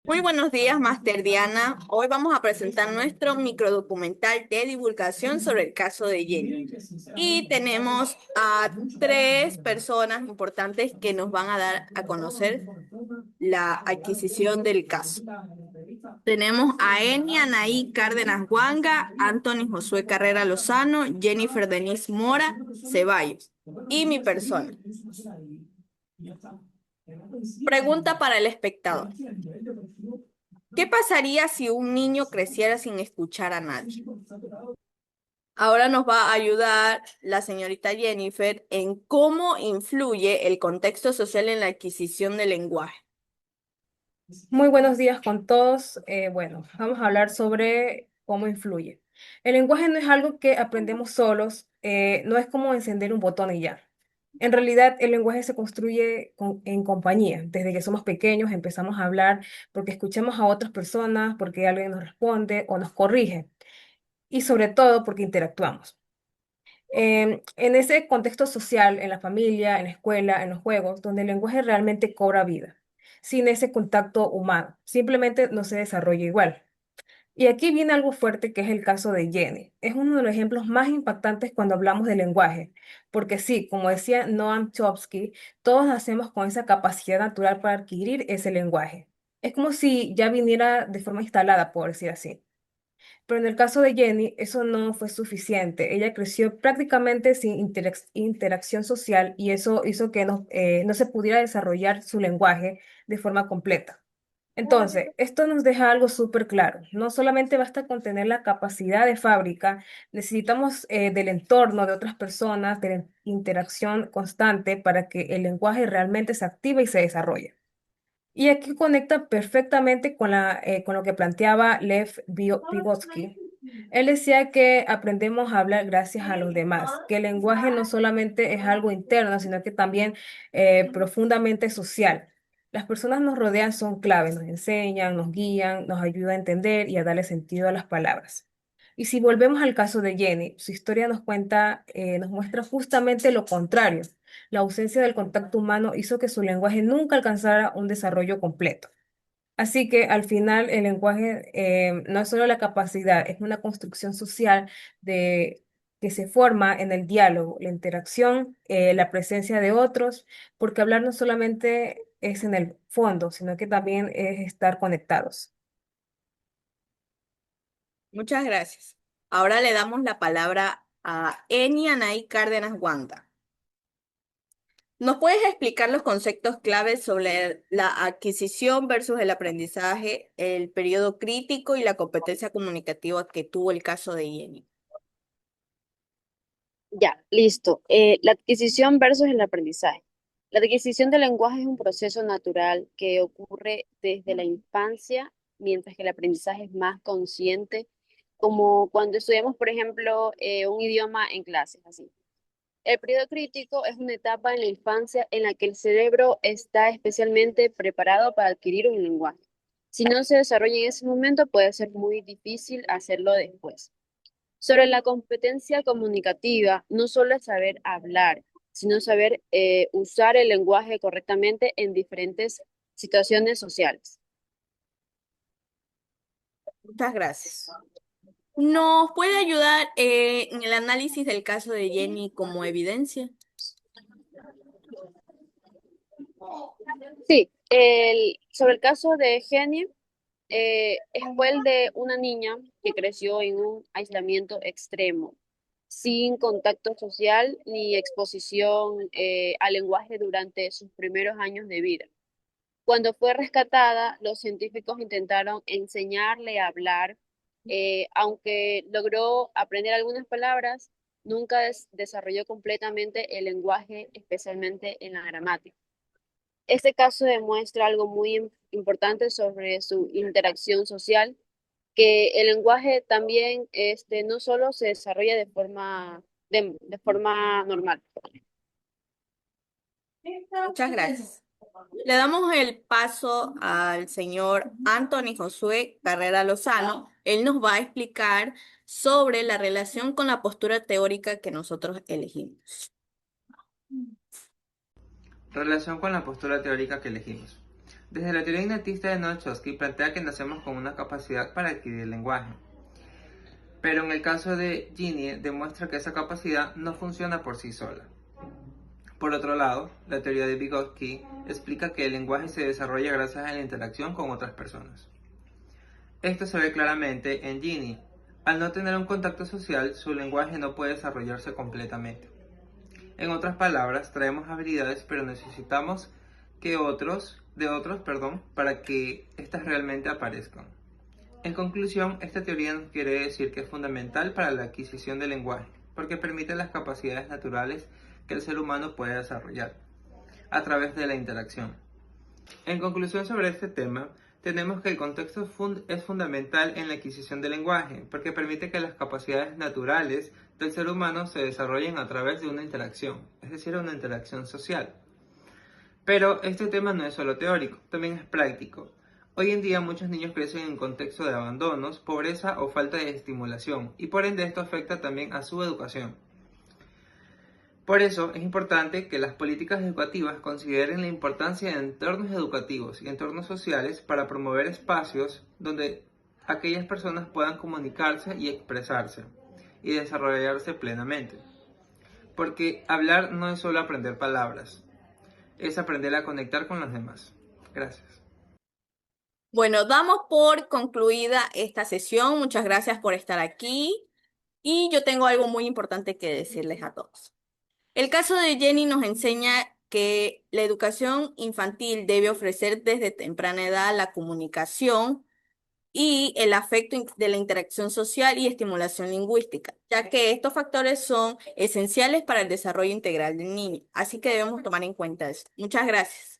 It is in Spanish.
Muy buenos días, Master Diana. Hoy vamos a presentar nuestro microdocumental de divulgación sobre el caso de Jenny. Y tenemos a tres personas importantes que nos van a dar a conocer la adquisición del caso. Tenemos a Eni Anaí Cárdenas Huanga, Anthony Josué Carrera Lozano, Jennifer Denise Mora Ceballos y mi persona. Pregunta para el espectador. ¿Qué pasaría si un niño creciera sin escuchar a nadie? Ahora nos va a ayudar la señorita Jennifer en cómo influye el contexto social en la adquisición del lenguaje. Muy buenos días con todos. Bueno, vamos a hablar sobre cómo influye. El lenguaje no es algo que aprendemos solos, no es como encender un botón y ya. En realidad, el lenguaje se construye en compañía. Desde que somos pequeños empezamos a hablar porque escuchamos a otras personas, porque alguien nos responde o nos corrige y sobre todo porque interactuamos. En ese contexto social, en la familia, en la escuela, en los juegos, donde el lenguaje realmente cobra vida, sin ese contacto humano, simplemente no se desarrolla igual. Y aquí viene algo fuerte que es el caso de Jenny. Es uno de los ejemplos más impactantes cuando hablamos de lenguaje, porque sí, como decía Noam Chomsky, todos nacemos con esa capacidad natural para adquirir ese lenguaje. Es como si ya viniera de forma instalada, por decir así. Pero en el caso de Jenny, eso no fue suficiente. Ella creció prácticamente sin interacción social y eso hizo que no se pudiera desarrollar su lenguaje de forma completa. Entonces, esto nos deja algo súper claro. No solamente basta con tener la capacidad de fábrica, necesitamos del entorno de otras personas, de la interacción constante para que el lenguaje realmente se active y se desarrolle. Y aquí conecta perfectamente con lo que planteaba Vygotsky. Él decía que aprendemos a hablar gracias a los demás, que el lenguaje no solamente es algo interno, sino que también profundamente social. Las personas nos rodean son claves, nos enseñan, nos guían, nos ayudan a entender y a darle sentido a las palabras. Y si volvemos al caso de Jenny, su historia nos cuenta, nos muestra justamente lo contrario. La ausencia del contacto humano hizo que su lenguaje nunca alcanzara un desarrollo completo. Así que al final el lenguaje no es solo la capacidad, es una construcción social de, que se forma en el diálogo, la interacción, la presencia de otros, porque hablar no solamente es en el fondo, sino que también es estar conectados. Muchas gracias. Ahora le damos la palabra a Eni Anaí Cárdenas Huanga. ¿Nos puedes explicar los conceptos claves sobre la adquisición versus el aprendizaje, el periodo crítico y la competencia comunicativa que tuvo el caso de Jenny? Ya, listo. La adquisición versus el aprendizaje. La adquisición del lenguaje es un proceso natural que ocurre desde la infancia, mientras que el aprendizaje es más consciente, como cuando estudiamos, por ejemplo, un idioma en clases, así. El periodo crítico es una etapa en la infancia en la que el cerebro está especialmente preparado para adquirir un lenguaje. Si no se desarrolla en ese momento, puede ser muy difícil hacerlo después. Sobre la competencia comunicativa, no solo es saber hablar, sino saber usar el lenguaje correctamente en diferentes situaciones sociales. Muchas gracias. ¿Nos puede ayudar en el análisis del caso de Jenny como evidencia? Sí, sobre el caso de Genie, fue el de una niña que creció en un aislamiento extremo, sin contacto social ni exposición al lenguaje durante sus primeros años de vida. Cuando fue rescatada, los científicos intentaron enseñarle a hablar, aunque logró aprender algunas palabras, nunca desarrolló completamente el lenguaje, especialmente en la gramática. Este caso demuestra algo muy importante sobre su interacción social, que el lenguaje también no solo se desarrolla de forma normal. Muchas gracias. Le damos el paso al señor Anthony Josué Carrera Lozano. Él nos va a explicar sobre la relación con la postura teórica que nosotros elegimos. Relación con la postura teórica que elegimos. Desde la teoría innatista de Noam Chomsky plantea que nacemos con una capacidad para adquirir el lenguaje. Pero en el caso de Ginny demuestra que esa capacidad no funciona por sí sola. Por otro lado, la teoría de Vygotsky explica que el lenguaje se desarrolla gracias a la interacción con otras personas. Esto se ve claramente en Ginny. Al no tener un contacto social, su lenguaje no puede desarrollarse completamente. En otras palabras, traemos habilidades, pero necesitamos de otros, para que éstas realmente aparezcan. En conclusión, esta teoría nos quiere decir que es fundamental para la adquisición del lenguaje, porque permite las capacidades naturales que el ser humano puede desarrollar a través de la interacción. En conclusión sobre este tema, tenemos que el contexto es fundamental en la adquisición del lenguaje, porque permite que las capacidades naturales del ser humano se desarrollen a través de una interacción, es decir, una interacción social. Pero este tema no es solo teórico, también es práctico. Hoy en día muchos niños crecen en un contexto de abandonos, pobreza o falta de estimulación, y por ende esto afecta también a su educación. Por eso es importante que las políticas educativas consideren la importancia de entornos educativos y entornos sociales para promover espacios donde aquellas personas puedan comunicarse y expresarse y desarrollarse plenamente. Porque hablar no es solo aprender palabras, es aprender a conectar con los demás. Gracias. Bueno, damos por concluida esta sesión. Muchas gracias por estar aquí. Y yo tengo algo muy importante que decirles a todos. El caso de Jenny nos enseña que la educación infantil debe ofrecer desde temprana edad la comunicación y el afecto de la interacción social y estimulación lingüística, ya que estos factores son esenciales para el desarrollo integral del niño. Así que debemos tomar en cuenta esto. Muchas gracias.